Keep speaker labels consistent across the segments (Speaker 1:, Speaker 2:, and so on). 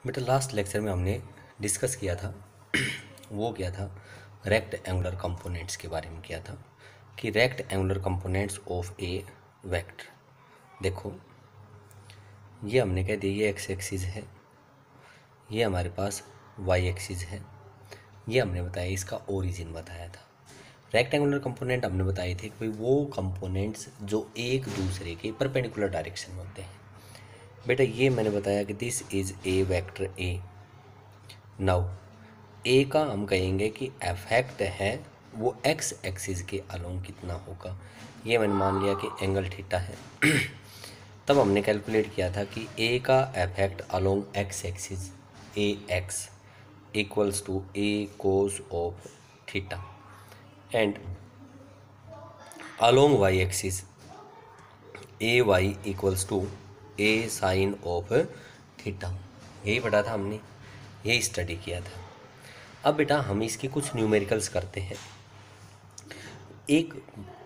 Speaker 1: बेटा last lecture में हमने डिस्कस किया था वो किया था रेक्ट एंगुलर कंपोनेंट्स के बारे में किया था कि rectangular components of a vector. देखो ये हमने कह दिया ये एक्स एक्सिस है, ये हमारे पास वाई एक्सिस है, ये हमने बताया इसका ओरिजिन बताया था। रेक्टेंगुलर कंपोनेंट हमने बताए थे कि भाई वो कंपोनेंट्स जो एक दूसरे के परपेंडिकुलर डायरेक्शन में होते हैं। बेटा ये मैंने बताया कि this is a vector A. Now A का हम कहेंगे कि इफेक्ट है वो एक्स एक्सिस के अलोंग कितना होगा। ये मैंने मान लिया कि एंगल थीटा है तब हमने कैलकुलेट किया था कि ए का effect along X axis A X equals to A cos of theta and along Y axis A Y equals to A sine of theta. यही पढ़ा था हमने, यही स्टडी किया था। अब बेटा हम इसकी कुछ न्यूमेरिकल्स करते हैं। एक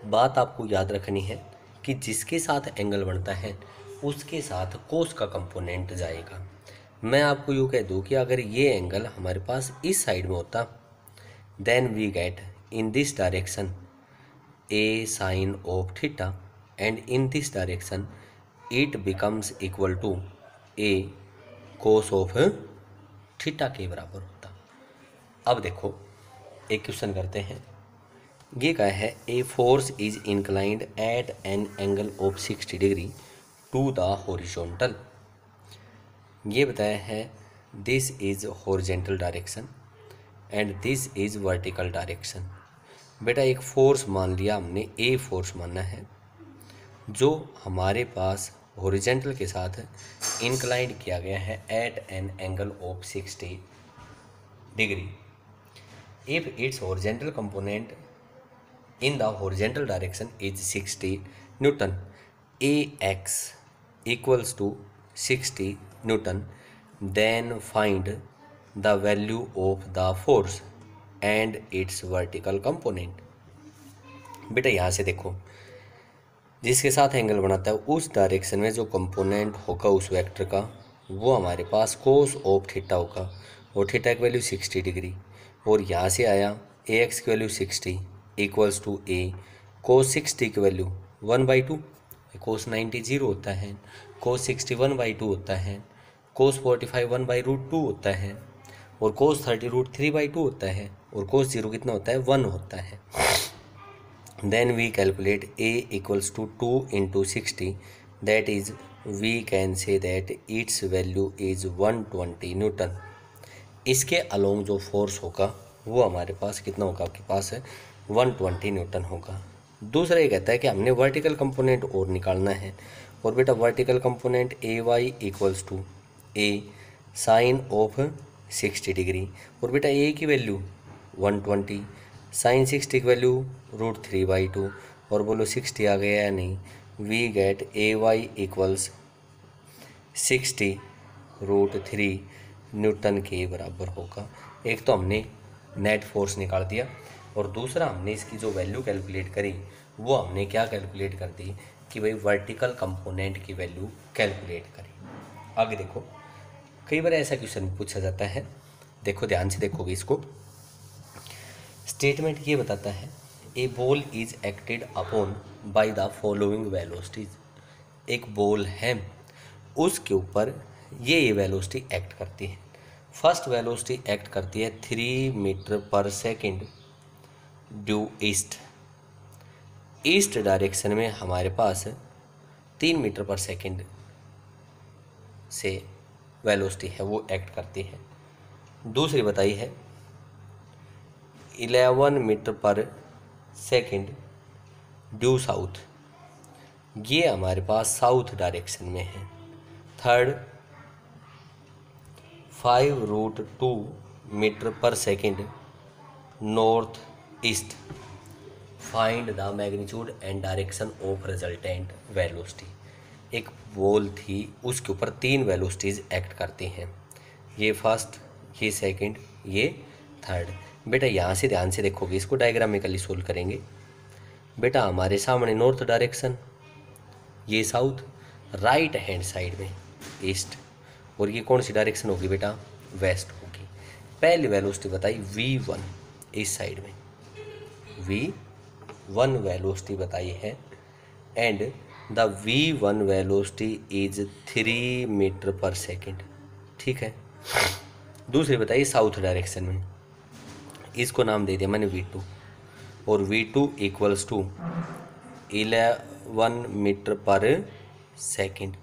Speaker 1: बात आपको याद रखनी है कि जिसके साथ एंगल बनता है उसके साथ कोस का कंपोनेंट जाएगा। मैं आपको यूँ कह दूँ कि अगर ये एंगल हमारे पास इस साइड में होता then we get in this direction A sine of theta and in this direction it becomes equal to A cos of theta के बराबर होता। अब देखो एक क्वेश्चन करते हैं। ये क्या है, a force is inclined at an angle of 60 degree to the horizontal. ये बताया है this is horizontal direction and this is vertical direction. बेटा एक फोर्स मान लिया हमने, ए फोर्स मानना है जो हमारे पास हॉरिजॉन्टल के साथ इंक्लाइंड किया गया है at an angle of 60 degree. If its horizontal component in the horizontal direction is 60 newton, A X equals to 60 newton, then find the value of the force and its vertical component. बेटा यहाँ से देखो जिसके साथ angle बनाता है उस direction में जो कंपोनेंट होगा उस वेक्टर का वो हमारे पास कोस ऑफ थीटा होगा और थीटा की वैल्यू 60 डिग्री। और यहाँ से आया ए एक्स की वैल्यू 60 इक्वल्स टू ए कोस 60 की वैल्यू 1/2, कोस 90 0 होता है, कोस 60 1/2 होता है, कोस 45 1/√2 होता है और कोस 30 √3/2 होता है और कोस 0 कितना होता है 1 होता है। Then we calculate A equals to 2 into 60, that is we can say that its value is 120 Newton. इसके अलोंग जो फोर्स होगा वो हमारे पास कितना होगा, आपके पास है 120 न्यूटन होगा। दूसरा ये कहता है कि हमने वर्टिकल कंपोनेंट और निकालना है और बेटा vertical component A Y equals to A sine of 60 degree और बेटा ए की वैल्यू 120, साइन 60 की वैल्यू √3/2 और बोलो 60 आ गया या नहीं। We get A Y equals 60 √3 newton के बराबर होगा। एक तो हमने नेट फोर्स निकाल दिया और दूसरा हमने इसकी जो वैल्यू कैलकुलेट करी वो हमने क्या कैलकुलेट कर दी कि भाई वर्टिकल कंपोनेंट की वैल्यू कैलकुलेट करी। आगे देखो कई बार ऐसा क्वेश्चन पूछा जाता है, देखो ध्यान से देखोगे इसको। स्टेटमेंट ये बताता है a ball is acted upon by the following velocities. एक बॉल है उसके ऊपर ये वेलोसिटी एक्ट करती है। फर्स्ट वेलोसिटी एक्ट करती है 3 metre per second due east. East direction में हमारे पास 3 मीटर पर सेकेंड से वेलोसिटी है वो एक्ट करती है। दूसरी बताई है 11 metre per second due south, ये हमारे पास साउथ डायरेक्शन में है। Third 5√2 metre per second north east. Find the magnitude and direction of resultant velocity. एक बॉल थी उसके ऊपर 3 वेलोसिटीज एक्ट करती हैं, ये फर्स्ट, ये सेकंड, ये थर्ड। बेटा यहाँ से ध्यान से देखोगे इसको डायग्रामिकली सोल्व करेंगे। बेटा हमारे सामने नॉर्थ डायरेक्शन, ये साउथ, राइट हैंड साइड में ईस्ट और ये कौन सी डायरेक्शन होगी बेटा, वेस्ट होगी। पहली वेलोसिटी बताई v1 इस साइड में, v1 वेलोसिटी बताई है and the v1 velocity is 3 metre per second, ठीक है। दूसरी बताइए साउथ डायरेक्शन में, इसको नाम दे दिया मैंने v2 और v2 equals to 11 metre per second.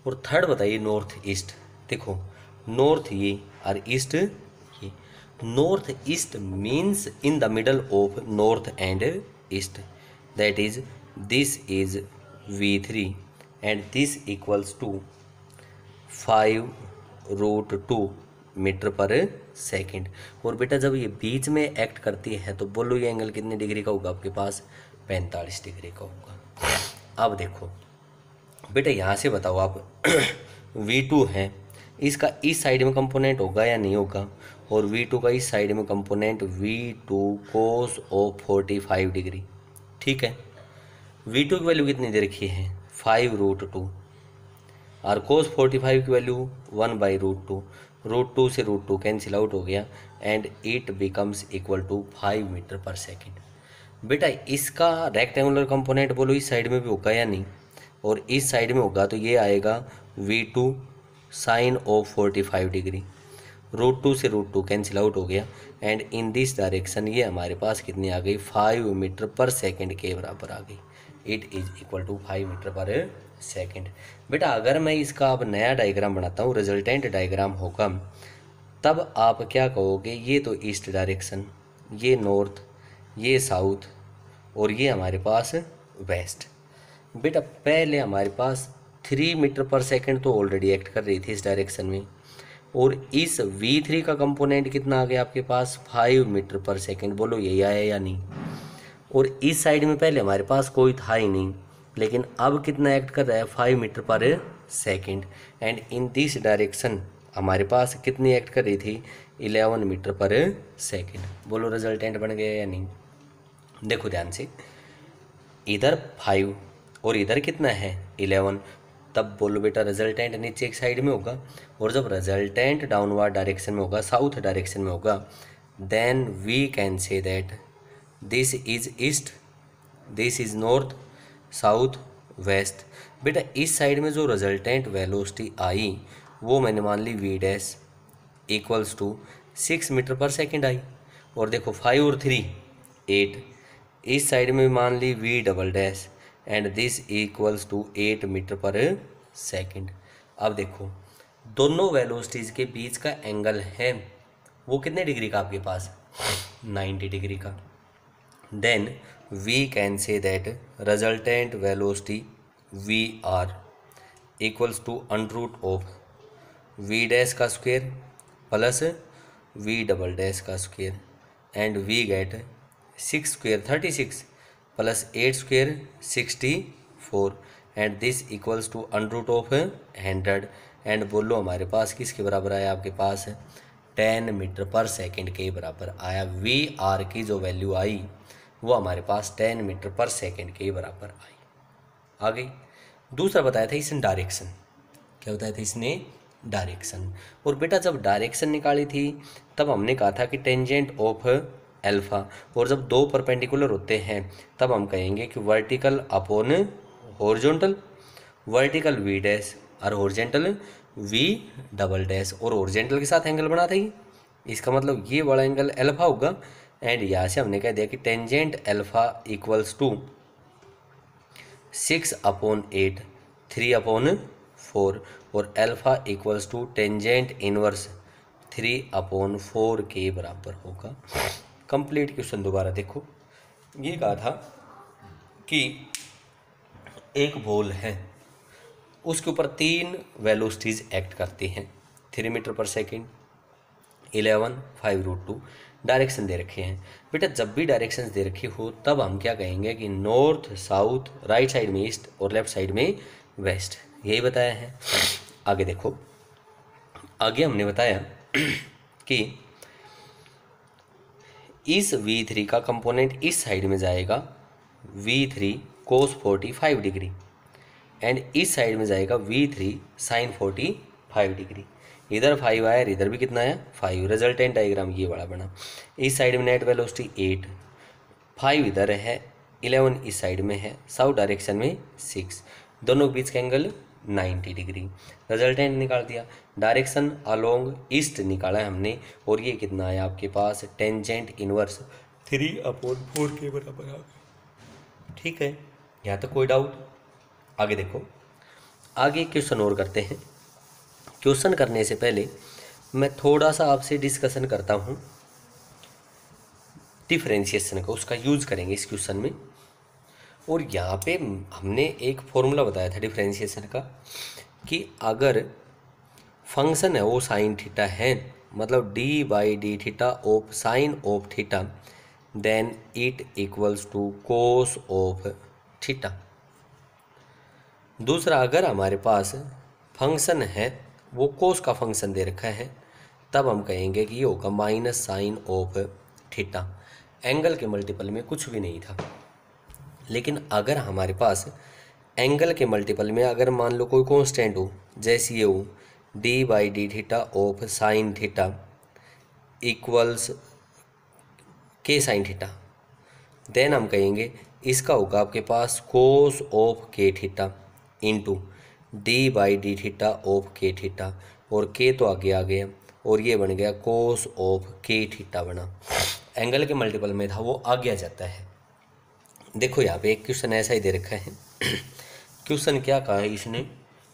Speaker 1: और थर्ड बताइए नॉर्थ ईस्ट, देखो नॉर्थ ये और ईस्ट ये, north east means in the middle of north and east, that is this is v3 and this equals to 5√2 metre per second. और बेटा जब ये बीच में एक्ट करती है तो बोलो ये एंगल कितने डिग्री का होगा आपके पास, 45 डिग्री का होगा। अब देखो बेटा यहाँ से बताओ आप v2 है, इसका इस साइड में कंपोनेंट होगा या नहीं होगा, और v2 का इस साइड में component v2 cos of 45 degree, ठीक है। v2 की वैल्यू कितनी दे रखी है, 5√2 और cos 45 की वैल्यू 1/√2, √2 से √2 कैंसिल आउट हो गया and it becomes equal to 5 metre per second. बेटा इसका रेक्टेंगुलर कंपोनेंट बोलो इस साइड में भी होगा या नहीं, और इस साइड में होगा तो ये आएगा v2 साइन ऑफ 45 डिग्री, √2 से √2 कैंसिल आउट हो गया एंड इन दिस डायरेक्शन ये हमारे पास कितनी आ गई, 5 मीटर पर सेकेंड के बराबर आ गई, it is equal to 5 metre per second. बेटा अगर मैं इसका अब नया डायग्राम बनाता हूँ, रिजल्टेंट डायग्राम होगा, तब आप क्या कहोगे, ये तो ईस्ट डायरेक्शन, ये नॉर्थ, ये साउथ और ये हमारे पास वेस्ट। बेटा पहले हमारे पास 3 मीटर पर सेकेंड तो ऑलरेडी एक्ट कर रही थी इस डायरेक्शन में, और इस v3 का कंपोनेंट कितना आ गया आपके पास, 5 मीटर पर सेकेंड, बोलो यही आया या नहीं। और इस साइड में पहले हमारे पास कोई था ही नहीं, लेकिन अब कितना एक्ट कर रहा है, 5 metre per second and in this direction हमारे पास कितनी एक्ट कर रही थी, 11 मीटर पर सेकेंड। बोलो रिजल्टेंट बन गया या नहीं। देखो ध्यान से, इधर 5 और इधर कितना है 11, तब बोलो बेटा रिजल्टेंट नीचे एक साइड में होगा, और जब रिजल्टेंट डाउनवर्ड डायरेक्शन में होगा, साउथ डायरेक्शन में होगा, then we can say that this is east, this is north, south, west. बेटा इस साइड में जो रिजल्टेंट वेलोसिटी आई वो मैंने मान ली v dash equals to 6 metre per second आई, और देखो 5 और 3 8, इस साइड में मान ली v double dash and this equals to 8 metre per second. अब देखो दोनों वेलोसिटीज़ के बीच का एंगल है वो कितने डिग्री का आपके पास, 90 डिग्री का। Then we can say that resultant velocity V R equals to under of V dash का square plus V double dash का square and we get 6 square 36 plus 8 square 64 and this equals to under of 100 and बोलो हमारे पास किसके बराबर आया, आपके पास 10 metre per second के बराबर आया। वी आर की जो वैल्यू आई वो हमारे पास 10 मीटर पर सेकेंड के बराबर आई, आ गई। दूसरा बताया था इसने डायरेक्शन, क्या बताया था इसने, डायरेक्शन। और बेटा जब डायरेक्शन निकाली थी तब हमने कहा था कि टेंजेंट ऑफ अल्फा, और जब दो परपेंडिकुलर होते हैं तब हम कहेंगे कि vertical upon horizontal, vertical V dash और हॉरिजॉन्टल वी डबल डैश, और हॉरिजॉन्टल के साथ एंगल बना था ये, इसका मतलब ये वाला एंगल अल्फा होगा। एंड यहाँ से हमने कह दिया कि टेंजेंट अल्फा इक्वल्स टू 6/8 3/4 और alpha equals to tangent inverse 3/4 के बराबर होगा। कंप्लीट क्वेश्चन दोबारा देखो, ये कहा था कि एक बॉल है उसके ऊपर 3 वेलोसिटीज एक्ट करती हैं, 3 मीटर पर सेकेंड, 11, 5√2 डायरेक्शन दे रखे हैं। बेटा जब भी डायरेक्शंस दे रखी हो तब हम क्या कहेंगे कि नॉर्थ साउथ, राइट साइड में ईस्ट और लेफ्ट साइड में वेस्ट, यही बताया है। आगे देखो, आगे हमने बताया कि इस v3 का कंपोनेंट इस साइड में जाएगा v3 cos 45 डिग्री एंड इस साइड में जाएगा v3 sin 45 5 डिग्री। इधर 5 आया, इधर भी कितना आया 5। रिजल्टेंट डायग्राम ये वाला बना। इस साइड में नेट वेलोसिटी 8, 5 इधर है, 11 इस साइड में है, साउथ डायरेक्शन में 6, दोनों के बीच का एंगल 90 डिग्री। रिजल्टेंट निकाल दिया। डायरेक्शन अलोंग ईस्ट निकाला है हमने, और ये कितना आया आपके पास टेंजेंट इनवर्स 3/4 के बराबर आ गया। ठीक है, यहाँ तक कोई डाउट? आगे देखो, आगे क्वेश्चन और करते हैं। क्वेश्चन करने से पहले मैं थोड़ा सा आपसे डिस्कशन करता हूँ डिफरेंशिएशन का, उसका यूज़ करेंगे इस क्वेश्चन में। और यहाँ पे हमने एक फॉर्मूला बताया था डिफरेंशिएशन का, कि अगर फंक्शन है वो साइन थीटा है, मतलब d/d theta of sine of theta, then it equals to cos of theta. दूसरा, अगर हमारे पास फंक्शन है वो कोस का फंक्शन दे रखा है, तब हम कहेंगे कि ये होगा minus sine of theta. Angle के मल्टीपल में कुछ भी नहीं था। लेकिन अगर हमारे पास एंगल के मल्टीपल में अगर मान लो कोई कांस्टेंट हो, जैसे ये हो d/d theta of sine theta equals के साइन थीटा, देन हम कहेंगे इसका होगा आपके पास कोस ऑफ के theta into d/d theta of के थीटा, और के तो आगे आ गया, और ये बन गया कोस ऑफ के थीटा बना। एंगल के मल्टीपल में था वो आगे आ जाता है। देखो यहाँ पे एक क्वेश्चन ऐसा ही दे रखा है। क्वेश्चन क्या कहा है इसने,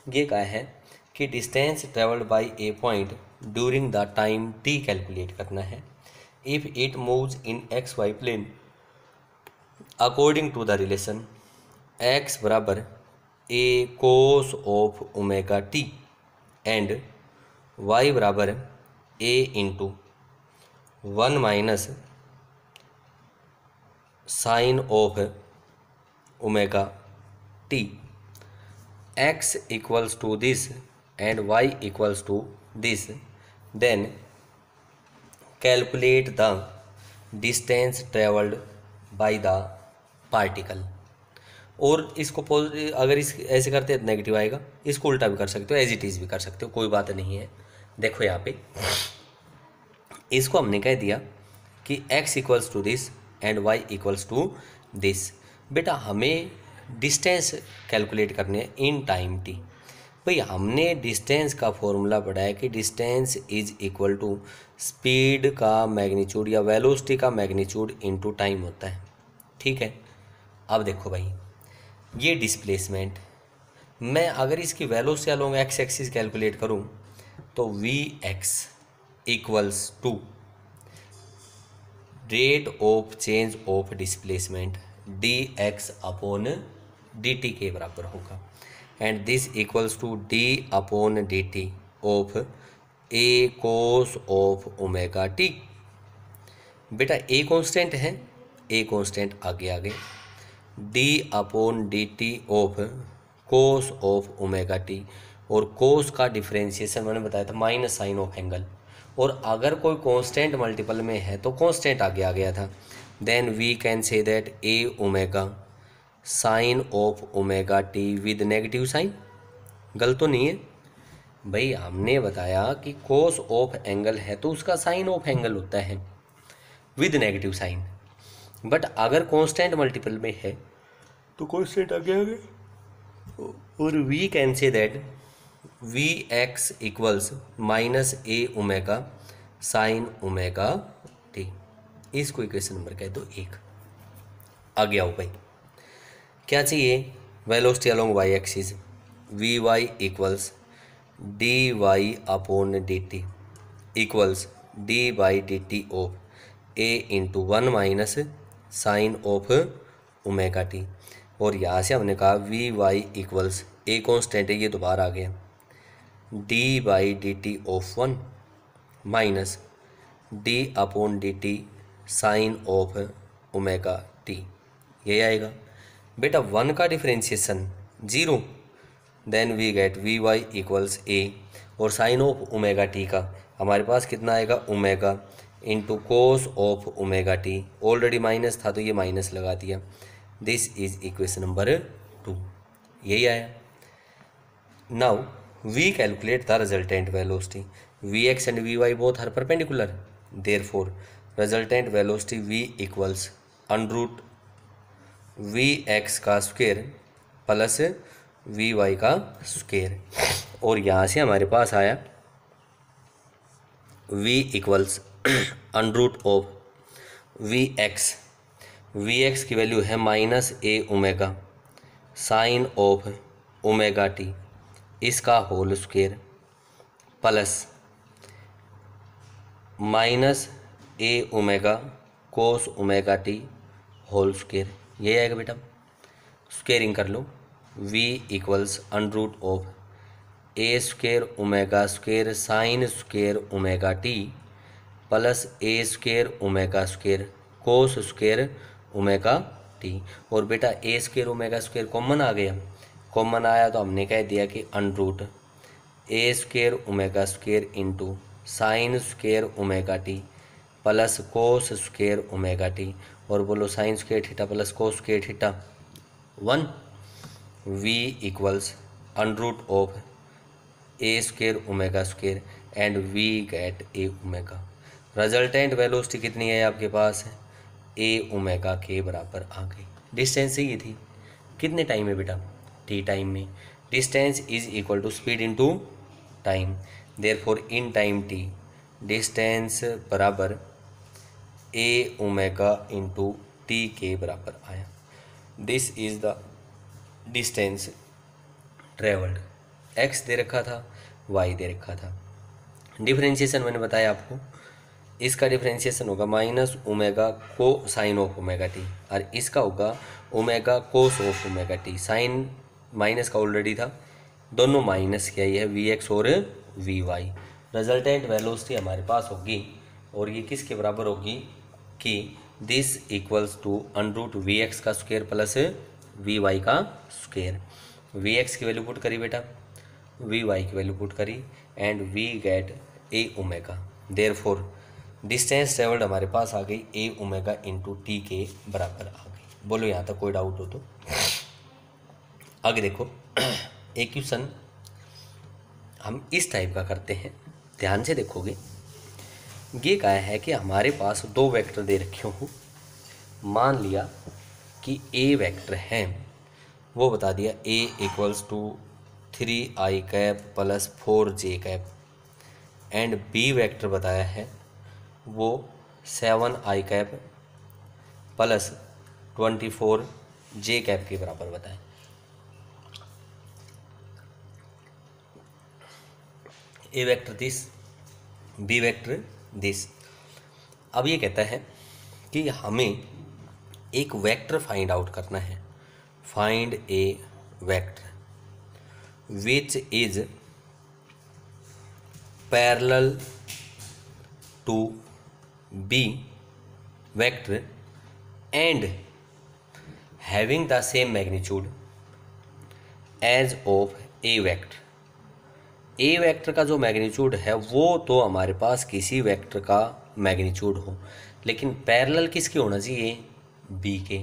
Speaker 1: ये कहा है कि distance travelled by a point during the time t calculate करना है if it moves in xy plane according to the relation x बराबर a cos of omega t and y बराबर a into 1 minus sine of omega t, x equals to this and y equals to this, then calculate the distance travelled by the particle. और इसको अगर इस ऐसे करते हैं negative आएगा, इसको उल्टा भी कर सकते हो, एज इट इज़ भी कर सकते हो, कोई बात नहीं है। देखो यहाँ पे इसको हमने कह दिया कि x equals to this and y equals to this. बेटा हमें डिस्टेंस कैलकुलेट करने हैं इन टाइम t। भाई हमने डिस्टेंस का फॉर्मूला पढ़ा है कि distance is equal to speed का मैग्नीट्यूड या वेलोसिटी का मैग्नीट्यूड इनटू टाइम होता है। ठीक है, अब देखो भाई ये डिस्प्लेसमेंट, मैं अगर इसकी velocity along X axis calculate करूं तो V x equals to rate of change of displacement D X upon D T के बराबर होगा, and this equals to D upon D T of A cos of omega T. बेटा A constant है, A constant आगे आगे, D upon D T of cos of omega T, और cos का differentiation मैंने बताया था माइनस साइन ऑफ एंगल, और अगर कोई कांस्टेंट मल्टीपल में है तो कांस्टेंट आगे आ गया था, then we can say that a omega sine of omega t with negative sign. गलत तो नहीं है भाई, हमने बताया कि कोस ऑफ एंगल है तो उसका साइन ऑफ एंगल होता है विद नेगेटिव साइन, बट अगर कांस्टेंट मल्टीपल में है तो कांस्टेंट आगे आ गया, और we can say that v x equals minus a omega sine omega t. इसको इक्वेशन नंबर कह दो 1। आगे आओ भाई, क्या चाहिए, velocity along Y axis, v Y equals d y upon D t equals d by D T of a into 1 minus sine of omega T, और यहाँ से हमने कहा V Y equals a constant है ये तो बाहर आ गया, D by D T of 1 minus D upon D T sine of omega T, यही आएगा। बेटा 1 का differentiation 0, then we get V Y equals A, और साइन ऑफ ओमेगा टी का हमारे पास कितना आएगा omega into cos of omega T, already minus था तो ये माइनस लगा दिया, दिस इज इक्वेशन नंबर 2, यही आया। Now we calculate the resultant velocity. Vx and Vy both are perpendicular. Therefore, resultant velocity V equals under root Vx का square plus Vy का square, और यहाँ से हमारे पास आया V equals under root of Vx की वैल्यू है -a omega sine of omega T इसका whole square plus -a omega cos omega T whole square. ये आएगा बेटा, स्क्वेयरिंग कर लो। V equals under root of a square omega square sine square omega T plus a square omega square cos square omega T. और बेटा a square omega square common आ गया, common आया तो हमने कह दिया कि under root a square omega square into sine square omega T plus cos square omega T, और बोलो sine square theta plus cos square theta 1। V equals under root of a square omega square and V get a omega. Resultant velocity कितनी है आपके पास है, a omega के बराबर आ गई। डिस्टेंस ही थी, कितने टाइम में बेटा, t टाइम में। Distance is equal to speed into time, therefore in time t distance बराबर a ओमेगा इंटू टी के बराबर आया। This is the distance travelled. x दे रखा था, y दे रखा था। डिफरेंशिएशन मैंने बताया आपको, इसका डिफरेंशिएशन होगा माइनस ओमेगा को साइन ऑफ ओमेगा टी, और इसका होगा omega cos of omega t. Sine minus का ऑलरेडी था, दोनों माइनस किया, ये है Vx और Vy। रिजल्टेंट वेलोसिटी हमारे पास होगी, और ये किसके बराबर होगी कि this equals to under root Vx का स्क्वायर प्लस Vy का स्क्वायर। Vx की वैल्यू पुट करी बेटा, Vy की वैल्यू पुट करी and we get a omega. Therefore distance travelled हमारे पास आ गई a ओमेगा इंटू टी के बराबर आ गई। बोलो यहाँ तक कोई डाउट हो तो। आगे देखो, एक क्वेश्चन हम इस टाइप का करते हैं, ध्यान से देखोगे। ये कहा है कि हमारे पास दो वेक्टर दे रखे हो, मान लिया कि a वेक्टर है, वो बता दिया a equals to 3i cap plus 4j cap, and b vector बताया है वो 7i cap plus 24j cap के बराबर बताए। a vector this, b vector this. अब ये कहता है कि हमें एक वेक्टर फाइंड आउट करना है। Find a vector which is parallel to b vector and having the same magnitude as of a vector. A vector का जो मैग्नीट्यूड है वो तो हमारे पास किसी वेक्टर का मैग्नीट्यूड हो, लेकिन पैरेलल किसके होना चाहिए, बी के।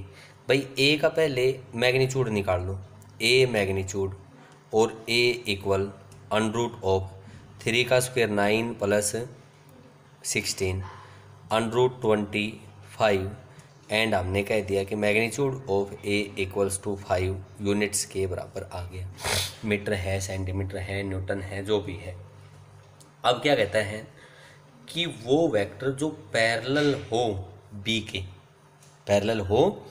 Speaker 1: भाई ए का पहले मैग्नीट्यूड निकाल लो, ए मैग्नीट्यूड, और a equal under root of 3 का square 9 plus 16 under root 25, and हमने कह दिया कि magnitude of a equals to 5 units के बराबर आ गया। मीटर है, सेंटीमीटर है, न्यूटन है, जो भी है। अब क्या कहता है कि वो वेक्टर जो पैरेलल हो बी के, पैरेलल हो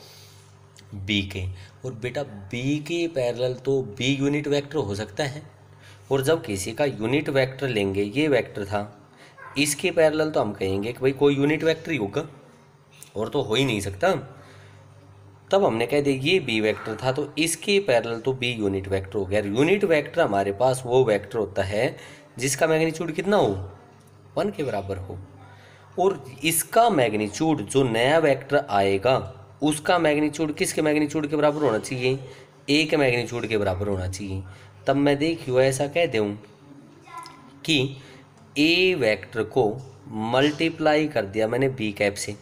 Speaker 1: बी के, और बेटा बी के पैरेलल तो बी यूनिट वेक्टर हो सकता है, और जब किसी का यूनिट वेक्टर लेंगे, ये वेक्टर था, इसके पैरेलल तो हम कहेंगे कि भाई कोई यूनिट वेक्टर ही होगा, और तो हो ही नहीं सकता। तब हमने कह दिया ये बी वेक्टर था तो इसके पैरेलल तो बी यूनिट वेक्टर हो गया। यूनिट वेक्टर हमारे पास वो वेक्टर होता है जिसका मैग्नीट्यूड कितना हो, 1 के बराबर हो, और इसका मैग्नीट्यूड जो नया वेक्टर आएगा उसका मैग्नीट्यूड किसके मैग्नीट्यूड के बराबर होना चाहिए, ए के मैग्नीट्यूड के बराबर होना चाहिए। तब मैं देखियो ऐसा कह दूँ कि ए वेक्टर को मल्टीप्लाई कर दिया मैंने बी कैप से,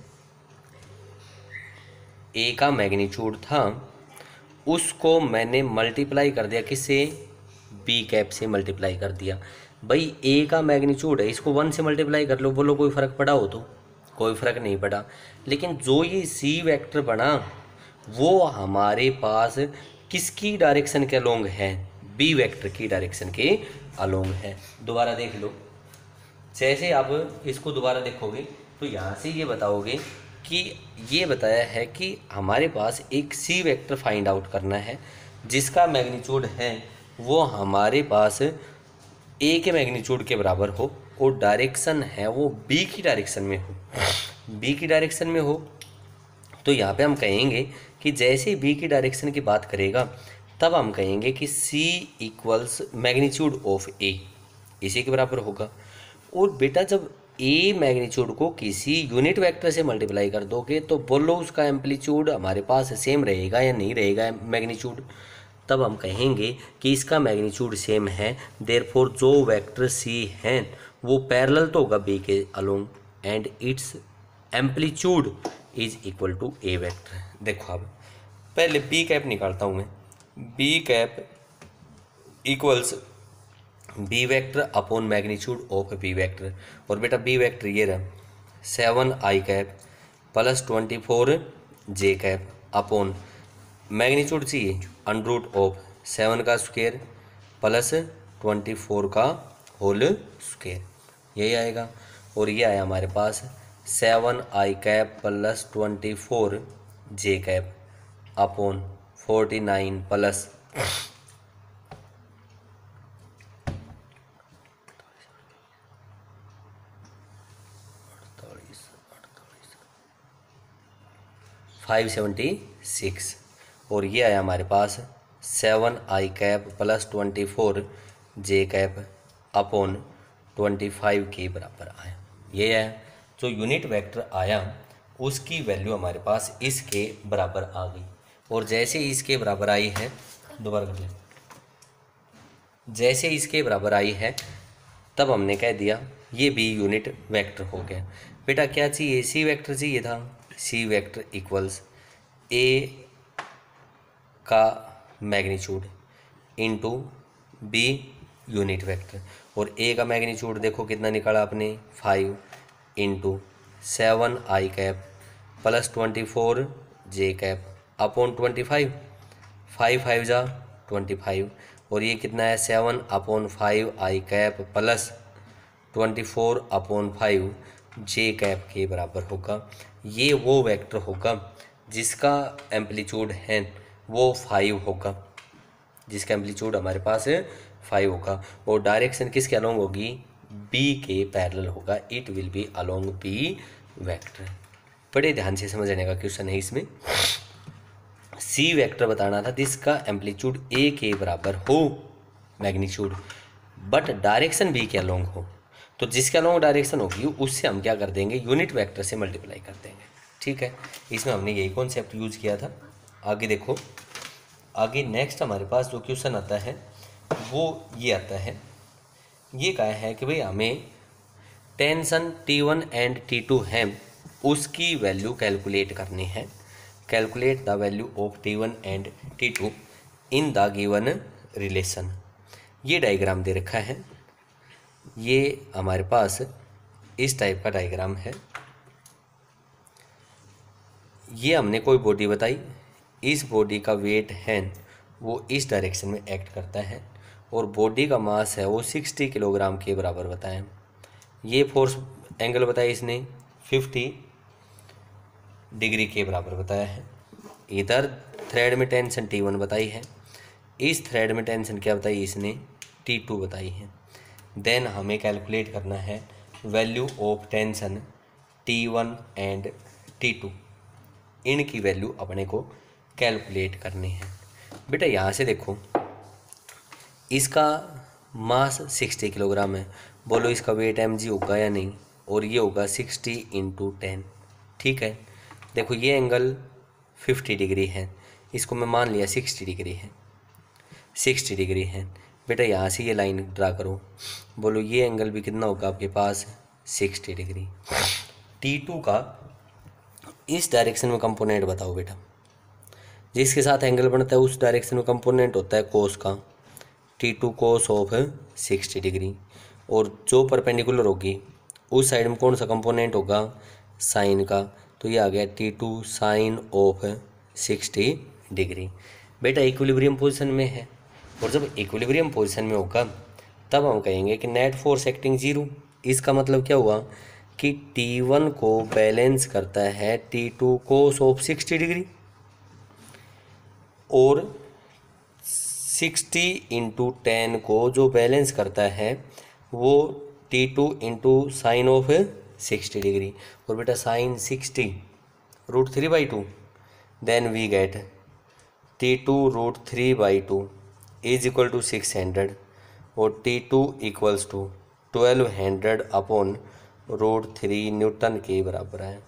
Speaker 1: ए का मैग्नीट्यूड था उसको मैंने मल्टीप्लाई कर दिया किससे, बी कैप से मल्टीप्लाई कर दिया। भाई ए का मैग्नीट्यूड है, इसको 1 से मल्टीप्लाई कर लो, बोलो कोई फ़र्क पड़ा हो तो? कोई फ़र्क नहीं पड़ा। लेकिन जो ये सी वेक्टर बना वो हमारे पास किसकी डायरेक्शन के अलोंग है? बी वेक्टर की डायरेक्शन के अलोंग है। दोबारा देख लो, जैसे आप इसको दोबारा देखोगे तो यहाँ से ये बताओगे कि ये बताया है कि हमारे पास एक सी वेक्टर फाइंड आउट करना है जिसका मैग्नीट्यूड है वो हमारे पास ए के मैग्नीट्यूड के बराबर हो और डायरेक्शन है वो बी की डायरेक्शन में हो। बी की डायरेक्शन में हो तो यहाँ पे हम कहेंगे कि जैसे बी की डायरेक्शन की बात करेगा तब हम कहेंगे कि सी इक्वल्स मैग्नीट्यूड ऑफ ए इसी के बराबर होगा। और बेटा जब ए मैग्नीट्यूड को किसी यूनिट वेक्टर से मल्टीप्लाई कर दोगे तो बोलो उसका एम्पलीट्यूड हमारे पास सेम रहेगा या नहीं रहेगा मैग्नीट्यूड? तब हम कहेंगे कि इसका मैग्नीट्यूड सेम है, देयरफॉर जो वेक्टर सी हैं वो पैरेलल तो होगा बी के along and its amplitude is equal to a vector. देखो अब पहले बी कैप निकालता हूँ मैं। B cap equals b vector upon magnitude of b vector. और बेटा बी वेक्टर ये रहा 7 i cap plus 24 j cap upon magnitude चाहिए अंडर रूट ऑफ 7 का स्क्वायर प्लस 24 का होल स्क्वायर, यही आएगा। और ये आया हमारे पास 7 i cap plus 24 j cap upon 49 plus 576। और ये आया हमारे पास 7 i cap plus 24 j cap upon 25 के बराबर आया। ये है जो यूनिट वेक्टर आया उसकी वैल्यू हमारे पास इसके बराबर आ गई। और जैसे इसके बराबर आई है, दोबारा कर ले, जैसे इसके बराबर आई है तब हमने कह दिया ये भी यूनिट वेक्टर हो गया। बेटा क्या चाहिए? सी वेक्टर चाहिए था। सी वेक्टर इक्वल्स ए का magnitude into b unit vector. और ए का मैग्नीट्यूड देखो कितना निकाला आपने 5 into 7 i cap plus 24 j cap upon 25, 5 5 जा 25। और ये कितना है 7 अपॉन 5 आई कैप प्लस 24 अपॉन 5 जे कैप के बराबर होगा। ये वो वेक्टर होगा जिसका एम्पलीट्यूड है वो 5 होगा, जिसका एम्पलीट्यूड हमारे पास 5 होगा। और डायरेक्शन किसके अलोंग होगी? बी के पैरेलल होगा। It will be along b vector. बड़े ध्यान से समझने का क्वेश्चन है इसमें। सी वेक्टर बताना था जिसका एम्पलीट्यूड ए के बराबर हो मैग्नीट्यूड, बट डायरेक्शन बी के अलोंग हो। तो जिसके अलोंग डायरेक्शन होगी उससे हम क्या कर देंगे? यूनिट वेक्टर से मल्टीप्लाई कर देंगे। ठीक है, इसमें हमने यही कॉन्सेप्ट यूज़ किया था। आगे देखो, आगे नेक्स्ट हमारे पास जो क्वेश्चन आता है वो ये आता है। ये कहा है कि भाई हमें टेंशन T1 एंड T2 है उसकी वैल्यू कैलकुलेट करनी है। Calculate the value of T1 and T2 in the given relation. ये डायग्राम दे रखा है। ये हमारे पास इस टाइप का डायग्राम है। ये हमने कोई बॉडी बताई, इस बॉडी का वेट है वो इस डायरेक्शन में एक्ट करता है और बॉडी का मास है वो 60 किलोग्राम के बराबर बताया। ये फोर्स एंगल बताया इसने 50 डिग्री के बराबर बताया है। इधर थ्रेड में टेंशन T1 बताई है, इस थ्रेड में टेंशन क्या बताई इसने? T2 बताई है। देन हमें कैलकुलेट करना है value of tension T1 and T2, इनकी वैल्यू अपने को कैलकुलेट करनी है। बेटा यहाँ से देखो, इसका मास 60 किलोग्राम है, बोलो इसका वेट mg होगा या नहीं? और ये होगा 60 इंटू 10। ठीक है, देखो ये एंगल 50 डिग्री है, इसको मैं मान लिया 60 डिग्री है, 60 डिग्री है। बेटा यहाँ से ये लाइन ड्रा करो, बोलो ये एंगल भी कितना होगा आपके पास? 60 डिग्री। T2 का इस डायरेक्शन में कंपोनेंट बताओ बेटा। जिसके साथ एंगल बनता है उस डायरेक्शन में कंपोनेंट होता है कोस का, T2 कोस ऑफ 60 डिग्री, और जो परपेंडिकुलर होगी उस साइड में कौन सा कंपोनेंट होगा, साइन का, तो ये आ गया T2 साइन ऑफ 60 डिग्री। बेटा इक्विलिब्रियम पोजीशन में है, और जब इक्विलिब्रियम पोजीशन में होगा तब हम कहेंगे कि नेट फोर्स एक्टिंग जीरो। इसका मतलब क्या हुआ कि T1 को बैलेंस करता है T2 कोस ऑफ 60 डिग्री, और 60 इंटू 10 को जो बैलेंस करता है वो T2 into sine of 60 degree, और बेटा sine 60 √3/2, then we get T2 √3/2 is equal to 600, और T2 equals to 1200 upon √3 newton के बराबर है।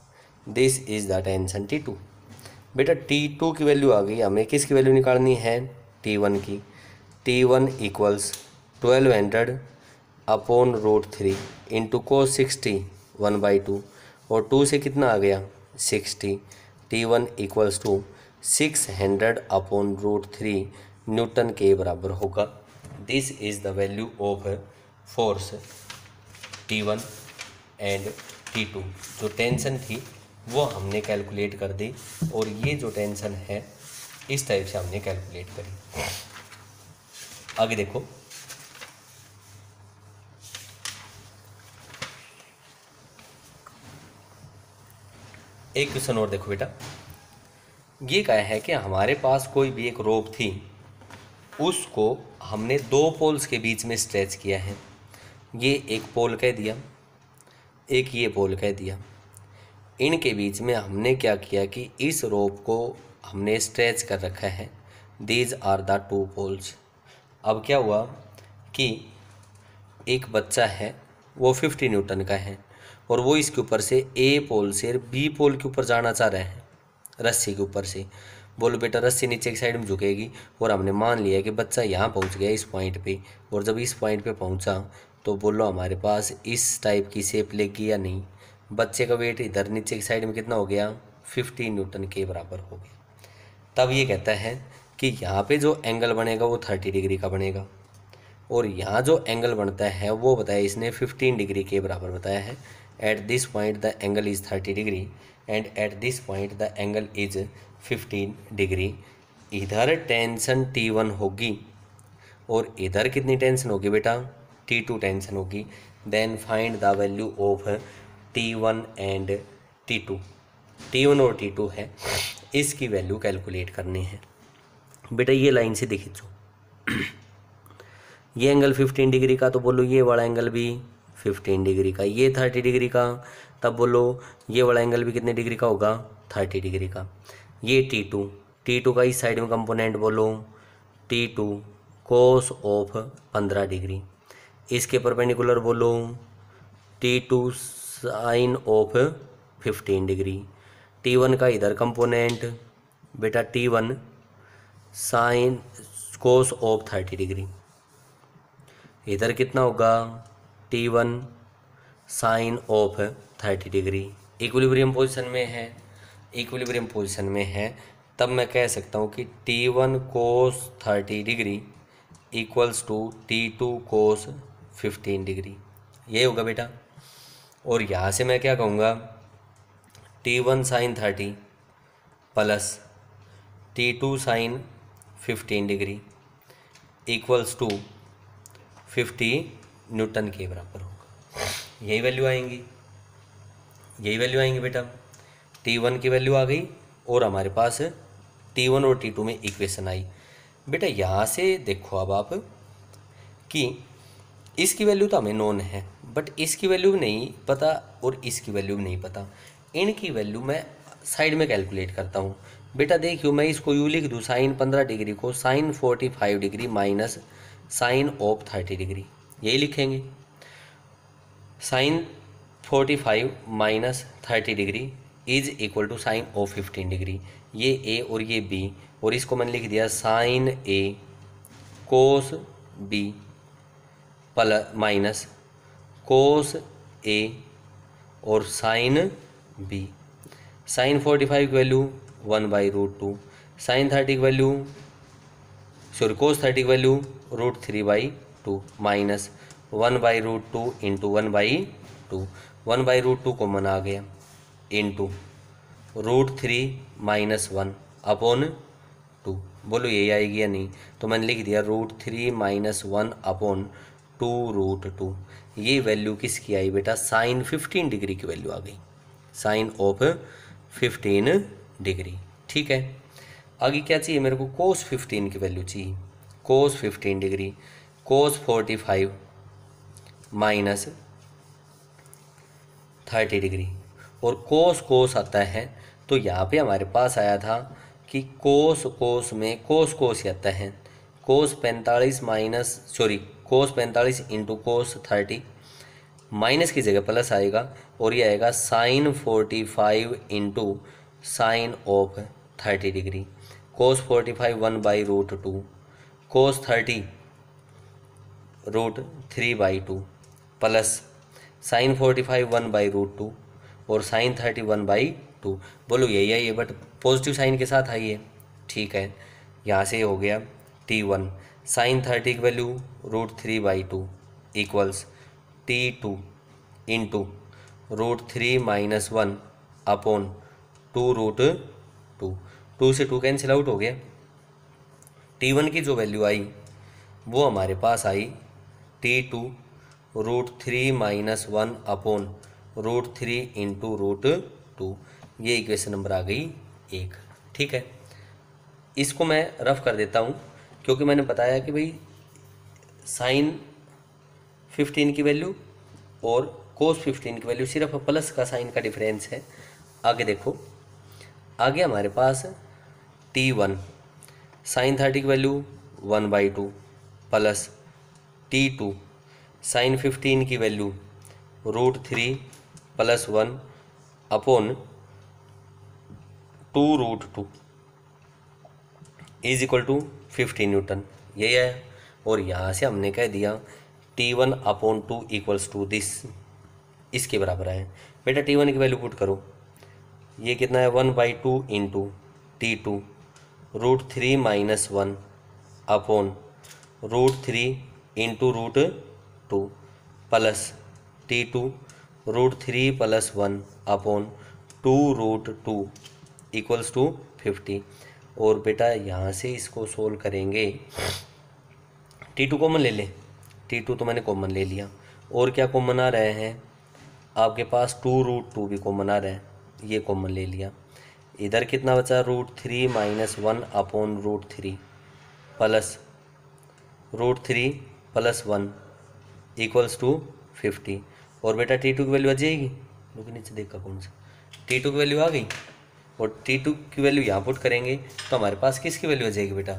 Speaker 1: This is the tension T2। बेटा T2 की वैल्यू आ गई, हमें किसकी वैल्यू निकालनी है, T1 की। T1 equals 1200 upon √3 into cos 60 1/2, और 2 से कितना आ गया 60। T1 equals to 600 upon √3 newton के बराबर होगा। This is the value of force T1 and T2। जो टेंशन थी वो हमने कैलकुलेट कर दी, और ये जो टेंशन है इस टाइप से हमने कैलकुलेट करी। आगे देखो, एक क्वेश्चन और देखो बेटा। ये कहा है कि हमारे पास कोई भी एक रोप थी, उसको हमने दो पोल्स के बीच में स्ट्रेच किया है। ये एक पोल कह दिया, एक ये पोल कह दिया। इनके बीच में हमने क्या किया कि इस रोप को हमने स्ट्रेच कर रखा है। These are the two poles. अब क्या हुआ कि एक बच्चा है वो 50 न्यूटन का है, और वो इसके ऊपर से ए पोल से बी पोल के ऊपर जाना चाह रहा है, रस्सी के ऊपर से। बोलो बेटा रस्सी नीचे की साइड में झुकेगी, और हमने मान लिया कि बच्चा यहाँ पहुँच गया इस पॉइंट पे, और जब इस पॉइंट पे पहुँचा तो बोलो हमारे पास इस टाइप की शेप लेगी या नहीं। बच्चे का वेट इधर नीचे की साइड में कितना हो गया, 50 न्यूटन के बराबर हो गया। तब ये कहता है कि यहाँ पे जो एंगल बनेगा वो 30 डिग्री का बनेगा, और यहाँ जो एंगल बनता है वो बताया इसने 15 डिग्री के बराबर बताया है। At this point the angle is 30 degree and at this point the angle is 15 degree. इधर टेंशन T1 होगी, और इधर कितनी टेंशन होगी बेटा, T2 टेंशन होगी। Then find the value of T1 and T2। T1 और T2 है, इसकी वैल्यू कैलकुलेट करनी है। बेटा ये लाइन से देखिए, ये एंगल 15 डिग्री का, तो बोलो ये वाला एंगल भी 15 डिग्री का। ये 30 डिग्री का, तब बोलो ये वाला एंगल भी कितने डिग्री का होगा, 30 डिग्री का। ये T2 का इस साइड में कंपोनेंट बोलो T2 कोस ऑफ 15 डिग्री। इसके परपेंडिकुलर बोलो T2 sign of 15 degree. T1 का इधर कंपोनेंट बेटा T1 sine cos of 30 degree. इधर कितना होगा, T1 sine of 30 degree. Equilibrium position में है, इक्विलिब्रियम पोजीशन में है, तब मैं कह सकता हूँ कि T1 cos 30 degree equals to T2 cos 15 degree. ये होगा बेटा। और यहाँ से मैं क्या कहूँगा, T1 sine 30 plus T2 sine 15 degree equals to 50 newton के बराबर होगा। यही वैल्यू आएंगी, यही वैल्यू आएंगी बेटा। T1 की वैल्यू आ गई, और हमारे पास T1 और T2 में इक्वेशन आई। बेटा यहाँ से देखो अब आप कि इसकी वैल्यू तो हमें नोन है, बट इसकी वैल्यू भी नहीं पता और इसकी वैल्यू भी नहीं पता। इनकी वैल्यू मैं साइड में कैलकुलेट करता हूँ। बेटा देखियो, मैं इसको यूँ लिख दूँ, साइन 15 डिग्री को sine 45 degree minus sine of 30 degree, यही लिखेंगे। Sine 45 minus 30 degree is equal to sine of 15 degree. ये ए और ये बी, और इसको मैंने लिख दिया sine A cos B plus minus cos A और साइन बी। साइन 45 की वैल्यू 1/√2, साइन 30 की वैल्यू सॉरी कोस 30 की वैल्यू √3/2 माइनस 1/√2 इंटू 1/2, 1/√2 कॉमन आ गया इंटू √3 माइनस 1 अपॉन 2। बोलो यही आएगी या नहीं? तो मैंने लिख दिया √3 माइनस 1 अपॉन 2√2। ये वैल्यू किसकी आई बेटा? साइन 15 डिग्री की वैल्यू आ गई, साइन ऑफ 15 डिग्री। ठीक है, आगे क्या चाहिए मेरे को? कोस 15 की वैल्यू चाहिए। कोस 15 डिग्री, कोस 45 माइनस 30 डिग्री, और कोस कोस आता है तो यहाँ पे हमारे पास आया था कि कोस कोस में कोस कोस ही आता है। Cos 45 minus sorry cos 45 into cos 30, minus की जगह प्लस आएगा और ये आएगा sine 45 into sine of 30 degree. Cos 45 1/√2, cos 30 √3/2 plus sine 45 1/√2 और साइन 30 1/2। बोलो यही है ये, बट पॉजिटिव साइन के साथ आई है। ठीक है, यहाँ से हो गया T1 साइन 30 की value √3/2 equals T2 into √3 minus 1 upon 2√2। 2 से 2 कैंसिल आउट हो गया। T1 की जो वैल्यू आई वो हमारे पास आई T2 √3 माइनस 1 अपॉन √3 इंटू √2। ये इक्वेशन नंबर आ गई 1। ठीक है, इसको मैं रफ कर देता हूँ क्योंकि मैंने बताया कि भाई साइन 15 की वैल्यू और कोस 15 की वैल्यू सिर्फ प्लस का साइन का डिफरेंस है। आगे देखो, आगे हमारे पास T1 साइन 30 की वैल्यू 1/2 प्लस T2 साइन 15 की value √3 plus 1 upon 2√2 is equal to 15 newton. यही है, और यहाँ से हमने कह दिया T1 upon 2 equals to this, इसके बराबर है। बेटा T1 की वैल्यू पुट करो, ये कितना है 1/2 into T2 √3 minus 1 upon √3 into √2 plus T2 √3 plus 1 upon 2√2 equals to 50। और बेटा यहाँ से इसको सोल्व करेंगे, T2 कॉमन ले लें, T2 तो मैंने कॉमन ले लिया, और क्या कॉमन आ रहे हैं आपके पास? 2√2 भी कॉमन आ रहा है, ये कॉमन ले लिया। इधर कितना बचा? √3 minus 1 upon √3 plus √3 plus 1 equals to 50। और बेटा T2 की वैल्यू आ जाएगी, क्योंकि नीचे देखा कौन सा T2 की वैल्यू आ गई, और T2 की वैल्यू यहाँ पुट करेंगे तो हमारे पास किसकी वैल्यू आ जाएगी बेटा?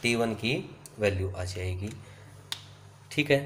Speaker 1: T1 की वैल्यू आ जाएगी। ठीक है।